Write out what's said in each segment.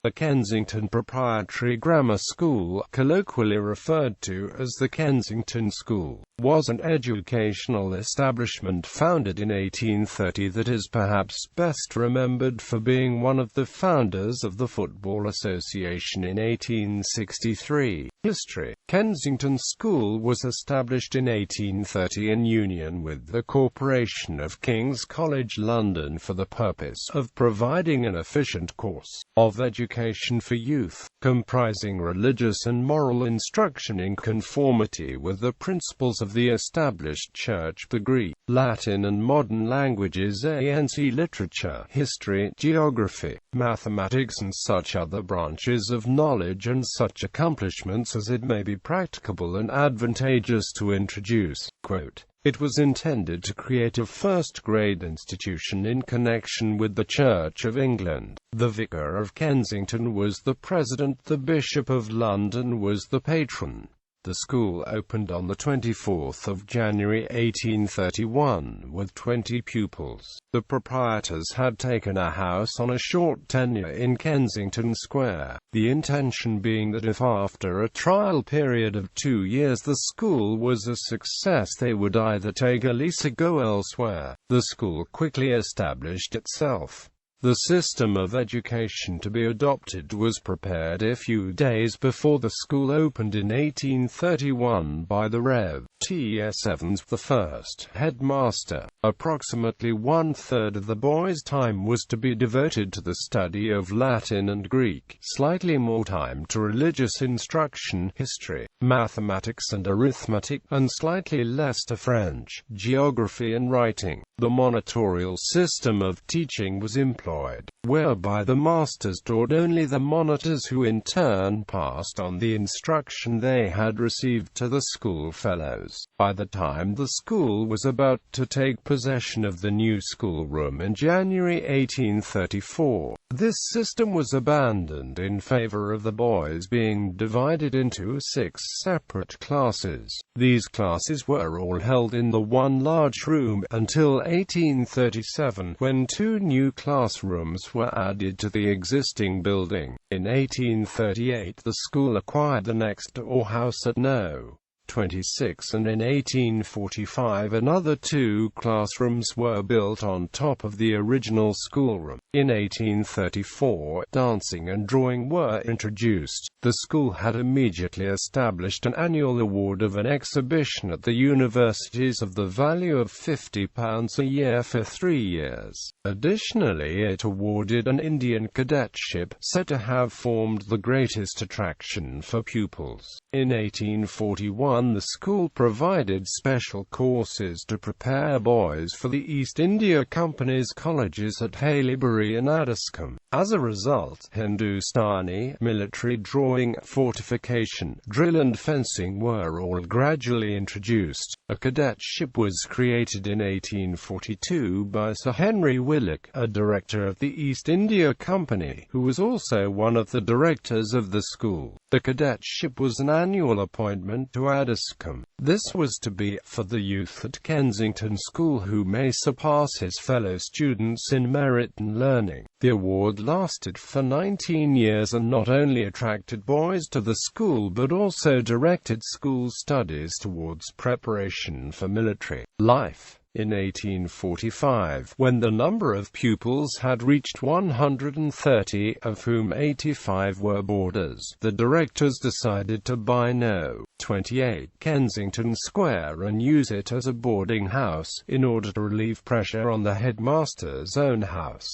The Kensington Proprietary Grammar School, colloquially referred to as the Kensington School, was an educational establishment founded in 1830 that is perhaps best remembered for being one of the founders of the Football Association in 1863. History. Kensington School was established in 1830 in union with the Corporation of King's College London for the purpose of providing an efficient course of education for youth, comprising religious and moral instruction in conformity with the principles of the established Church, the Greek, Latin and modern languages and literature, history, geography, mathematics and such other branches of knowledge and such accomplishments as it may be practicable and advantageous to introduce. Quote, "It was intended to create a first-grade institution in connection with the Church of England. The Vicar of Kensington was the president, the Bishop of London was the patron." The school opened on the 24th of January 1831, with 20 pupils. The proprietors had taken a house on a short tenure in Kensington Square, the intention being that if after a trial period of 2 years the school was a success they would either take a lease or go elsewhere. The school quickly established itself. The system of education to be adopted was prepared a few days before the school opened in 1831 by the Rev. T.S. Evans, the first headmaster. Approximately one-third of the boys' time was to be devoted to the study of Latin and Greek, slightly more time to religious instruction, history, mathematics and arithmetic, and slightly less to French, geography and writing. The monitorial system of teaching was employed, whereby the masters taught only the monitors who in turn passed on the instruction they had received to the school fellows. By the time the school was about to take possession of the new schoolroom in January 1834, this system was abandoned in favor of the boys being divided into 6 separate classes. These classes were all held in the one large room until 1837, when 2 new classrooms were added to the existing building. In 1838 the school acquired the next-door house at No. 26, and in 1845 another 2 classrooms were built on top of the original schoolroom. In 1834, dancing and drawing were introduced. The school had immediately established an annual award of an exhibition at the universities of the value of £50 a year for 3 years. Additionally, it awarded an Indian cadetship, said to have formed the greatest attraction for pupils. In 1841, the school provided special courses to prepare boys for the East India Company's colleges at Haileybury and Addiscombe. As a result, Hindustani, military drawing, fortification, drill and fencing were all gradually introduced. A cadetship was created in 1842 by Sir Henry Willock, a director of the East India Company, who was also one of the directors of the school. The cadetship was an annual appointment to Addiscombe. This was to be for the youth at Kensington School who may surpass his fellow students in merit and learning. The award lasted for 19 years and not only attracted boys to the school but also directed school studies towards preparation for military life. In 1845, when the number of pupils had reached 130, of whom 85 were boarders, the directors decided to buy No. 28 Kensington Square and use it as a boarding house, in order to relieve pressure on the headmaster's own house.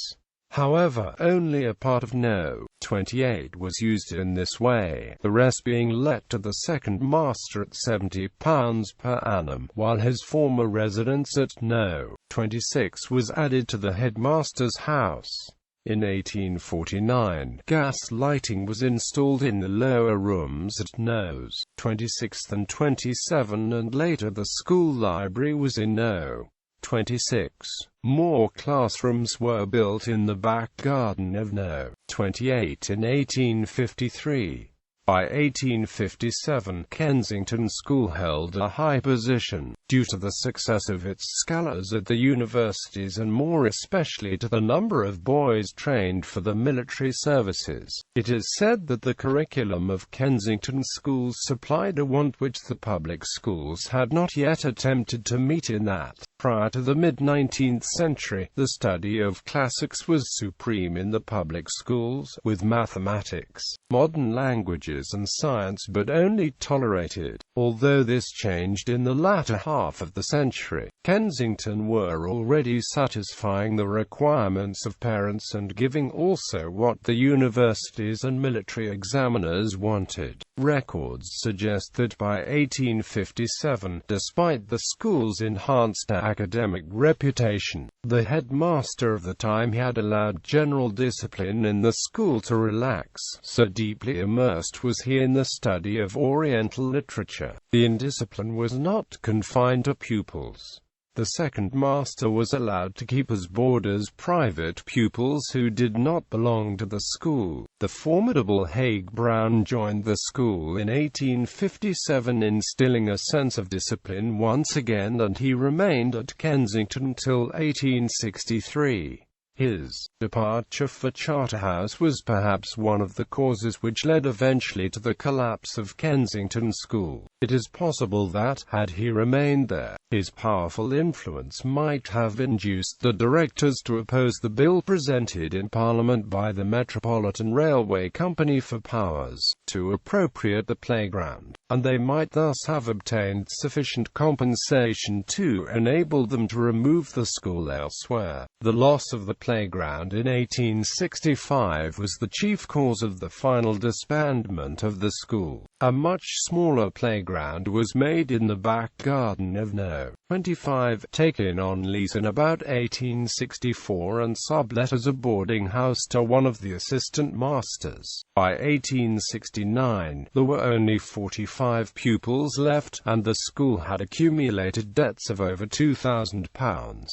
However, only a part of No. 28 was used in this way, the rest being let to the second master at £70 per annum, while his former residence at No. 26 was added to the headmaster's house. In 1849, gas lighting was installed in the lower rooms at Nos. 26 and 27, and later the school library was in No. 26. More classrooms were built in the back garden of No. 28 in 1853. By 1857, Kensington School held a high position due to the success of its scholars at the universities and more especially to the number of boys trained for the military services. It is said that the curriculum of Kensington schools supplied a want which the public schools had not yet attempted to meet in that, prior to the mid-19th century, the study of classics was supreme in the public schools, with mathematics, modern languages and science but only tolerated. Although this changed in the latter half of the century, Kensington were already satisfying the requirements of parents and giving also what the universities and military examiners wanted. Records suggest that by 1857, despite the school's enhanced academic reputation, the headmaster of the time had allowed general discipline in the school to relax, so deeply immersed was he in the study of Oriental literature. The indiscipline was not confined to pupils. The second master was allowed to keep as boarders private pupils who did not belong to the school. The formidable Haig Brown joined the school in 1857, instilling a sense of discipline once again, and he remained at Kensington till 1863. His departure for Charterhouse was perhaps one of the causes which led eventually to the collapse of Kensington School. It is possible that, had he remained there, his powerful influence might have induced the directors to oppose the bill presented in Parliament by the Metropolitan Railway Company for powers to appropriate the playground, and they might thus have obtained sufficient compensation to enable them to remove the school elsewhere. The loss of the playground in 1865 was the chief cause of the final disbandment of the school. A much smaller playground was made in the back garden of No. 25, taken on lease in about 1864 and sublet as a boarding house to one of the assistant masters. By 1869, there were only 45 pupils left, and the school had accumulated debts of over £2,000.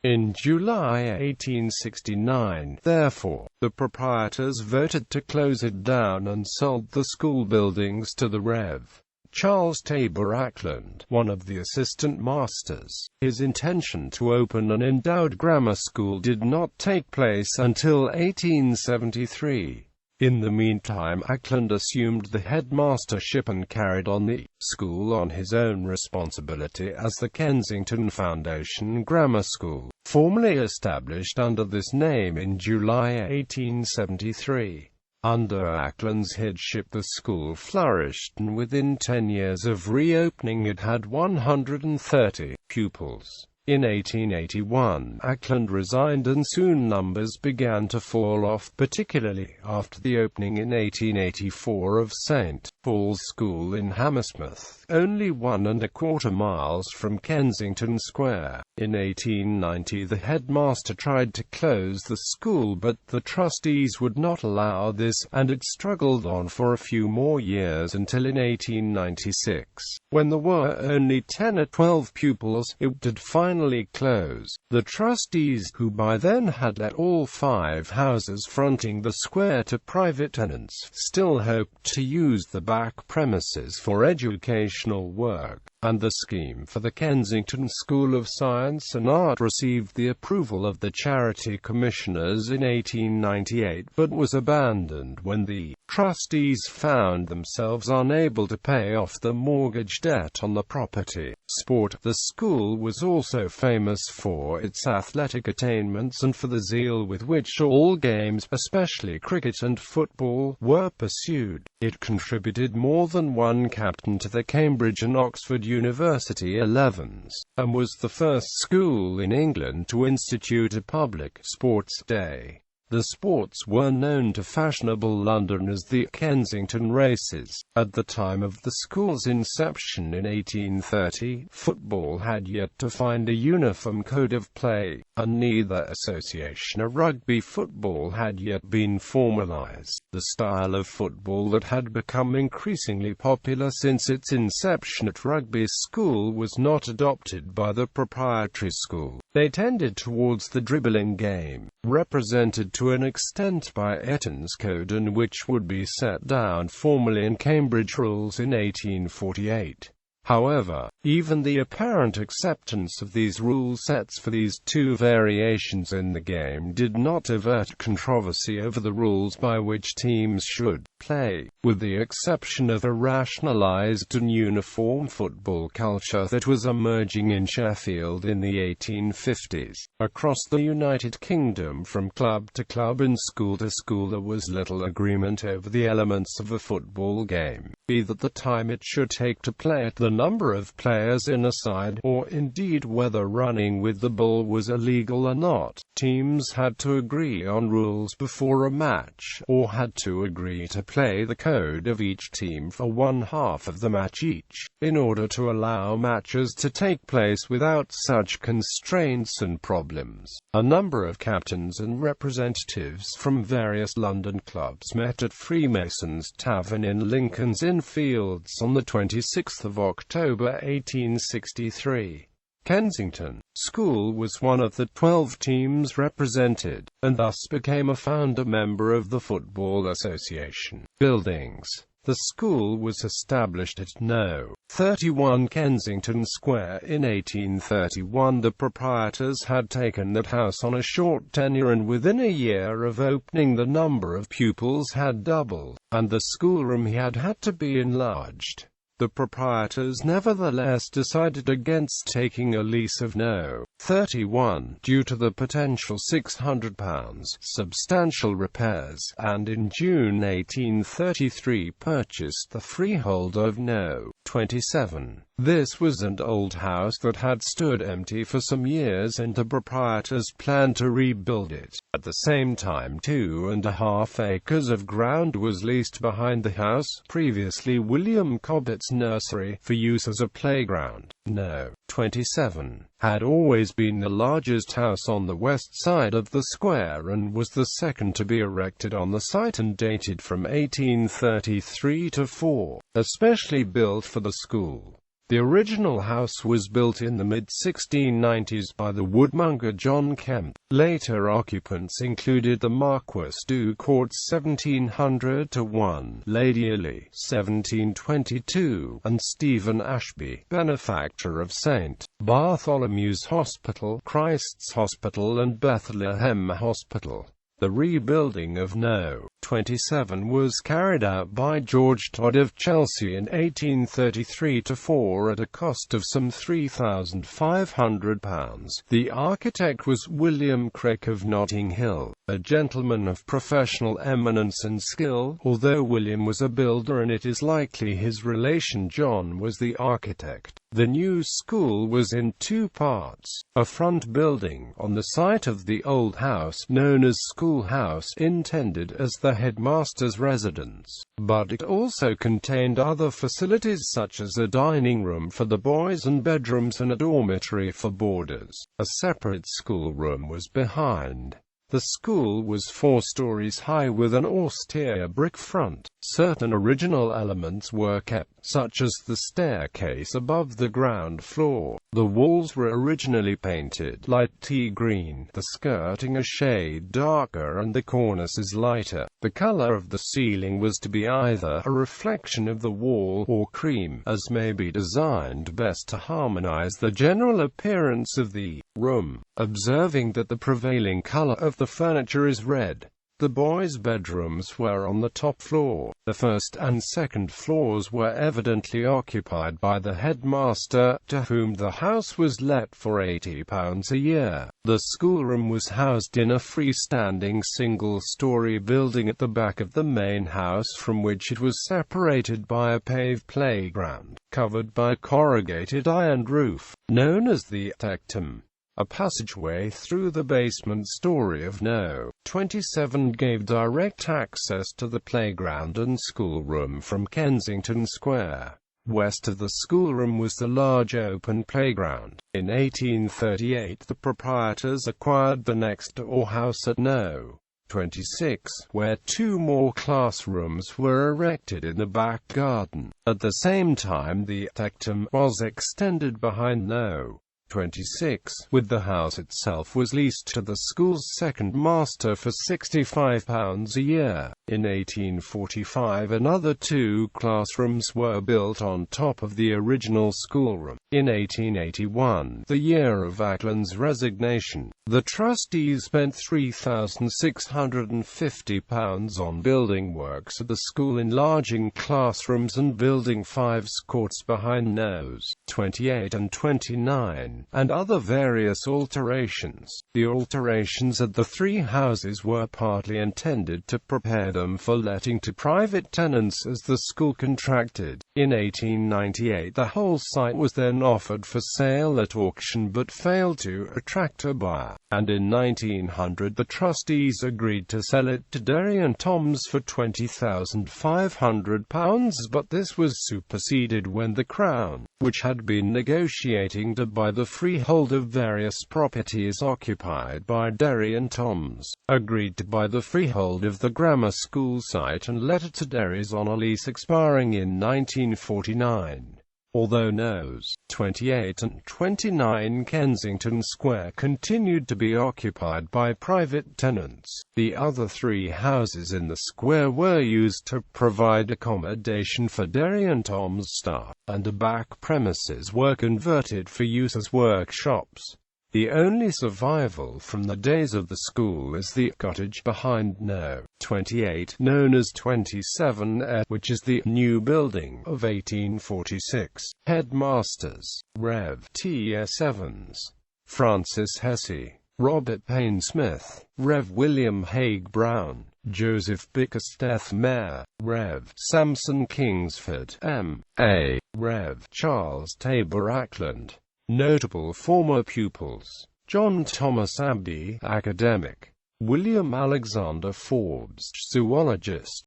In July 1869, therefore, the proprietors voted to close it down and sold the school buildings to the Rev. Charles Tabor Ackland, one of the assistant masters. His intention to open an endowed grammar school did not take place until 1873. In the meantime, Ackland assumed the headmastership and carried on the school on his own responsibility as the Kensington Foundation Grammar School, formally established under this name in July 1873. Under Ackland's headship the school flourished, and within 10 years of reopening it had 130 pupils. In 1881, Ackland resigned and soon numbers began to fall off, particularly after the opening in 1884 of St. Paul's School in Hammersmith, only 1¼ miles from Kensington Square. In 1890 the headmaster tried to close the school, but the trustees would not allow this, and it struggled on for a few more years until in 1896, when there were only 10 or 12 pupils, it did finally close. The trustees, who by then had let all 5 houses fronting the square to private tenants, still hoped to use the back premises for educational work, and the scheme for the Kensington School of Science and Art received the approval of the Charity Commissioners in 1898, but was abandoned when the trustees found themselves unable to pay off the mortgage debt on the property. Sport. The school was also famous for its athletic attainments and for the zeal with which all games, especially cricket and football, were pursued. It contributed more than one captain to the Cambridge and Oxford University 11s, and was the first school in England to institute a public sports day. The sports were known to fashionable London as the Kensington Races. At the time of the school's inception in 1830, football had yet to find a uniform code of play, and neither association or rugby football had yet been formalized. The style of football that had become increasingly popular since its inception at Rugby School was not adopted by the proprietary school. They tended towards the dribbling game, represented to an extent by Eton's Code, and which would be set down formally in Cambridge Rules in 1848. However, even the apparent acceptance of these rule sets for these two variations in the game did not avert controversy over the rules by which teams should play, with the exception of a rationalized and uniform football culture that was emerging in Sheffield in the 1850s. Across the United Kingdom, from club to club and school to school, there was little agreement over the elements of a football game, be that the time it should take to play it, the number of players in a side, or indeed whether running with the ball was illegal or not. Teams had to agree on rules before a match, or had to agree to play the code of each team for one half of the match each, in order to allow matches to take place without such constraints and problems. A number of captains and representatives from various London clubs met at Freemasons Tavern in Lincoln's Inn Fields on the 26th of October 1863. Kensington School was one of the 12 teams represented, and thus became a founder member of the Football Association. Buildings. The school was established at No. 31 Kensington Square in 1831. The proprietors had taken that house on a short tenure, and within a year of opening the number of pupils had doubled, and the schoolroom had had to be enlarged. The proprietors nevertheless decided against taking a lease of No. 31, due to the potential £600 substantial repairs, and in June 1833 purchased the freehold of No. 27. This was an old house that had stood empty for some years, and the proprietors planned to rebuild it. At the same time, 2.5 acres of ground was leased behind the house, previously William Cobbett's nursery, for use as a playground. No. 27 had always been the largest house on the west side of the square, and was the second to be erected on the site, and dated from 1833 to 4, especially built for the school. The original house was built in the mid-1690s by the woodmonger John Kemp. Later occupants included the Marquis du Court's 1701, Lady Ely 1722, and Stephen Ashby, benefactor of St. Bartholomew's Hospital, Christ's Hospital and Bethlehem Hospital. The rebuilding of No. 27 was carried out by George Todd of Chelsea in 1833-4 at a cost of some £3,500. The architect was William Crick of Notting Hill, a gentleman of professional eminence and skill, although William was a builder and it is likely his relation John was the architect. The new school was in two parts: a front building on the site of the old house, known as School House, intended as the headmaster's residence, but it also contained other facilities such as a dining room for the boys and bedrooms and a dormitory for boarders. A separate schoolroom was behind. The school was 4 stories high with an austere brick front. Certain original elements were kept, such as the staircase above the ground floor. The walls were originally painted light tea green, the skirting a shade darker and the cornices lighter. The color of the ceiling was to be either a reflection of the wall or cream, as may be designed best to harmonize the general appearance of the room. Observing that the prevailing color of the furniture is red. The boys' bedrooms were on the top floor. The first and second floors were evidently occupied by the headmaster, to whom the house was let for £80 a year. The schoolroom was housed in a freestanding single-story building at the back of the main house, from which it was separated by a paved playground, covered by a corrugated iron roof, known as the tectum. A passageway through the basement story of No. 27 gave direct access to the playground and schoolroom from Kensington Square. West of the schoolroom was the large open playground. In 1838 the proprietors acquired the next-door house at No. 26, where 2 more classrooms were erected in the back garden. At the same time the tectum was extended behind No. 26, with the house itself was leased to the school's second master for £65 a year. In 1845 another 2 classrooms were built on top of the original schoolroom. In 1881, the year of Ackland's resignation, the trustees spent £3,650 on building works at the school, enlarging classrooms and building 5 courts behind Nos. 28 and 29, and other various alterations. The alterations at the 3 houses were partly intended to prepare them for letting to private tenants as the school contracted. In 1898 the whole site was then offered for sale at auction but failed to attract a buyer, and in 1900 the trustees agreed to sell it to Derry and Toms for £20,500, but this was superseded when the Crown, which had been negotiating to buy the freehold of various properties occupied by Derry and Toms, agreed to buy the freehold of the grammar school site and let it to Derry's on a lease expiring in 1949. Although Nos. 28 and 29 Kensington Square continued to be occupied by private tenants, the other 3 houses in the square were used to provide accommodation for Derry and Tom's staff, and the back premises were converted for use as workshops. The only survival from the days of the school is the cottage behind No. 28, known as 27, which is the new building of 1846. Headmasters: Rev. T.S. Evans, Francis Hesse, Robert Payne Smith, Rev. William Haig Brown, Joseph Bickersteth Mayor, Rev. Samson Kingsford, M.A., Rev. Charles Tabor Ackland. Notable former pupils: John Thomas Abdy, academic; William Alexander Forbes, zoologist;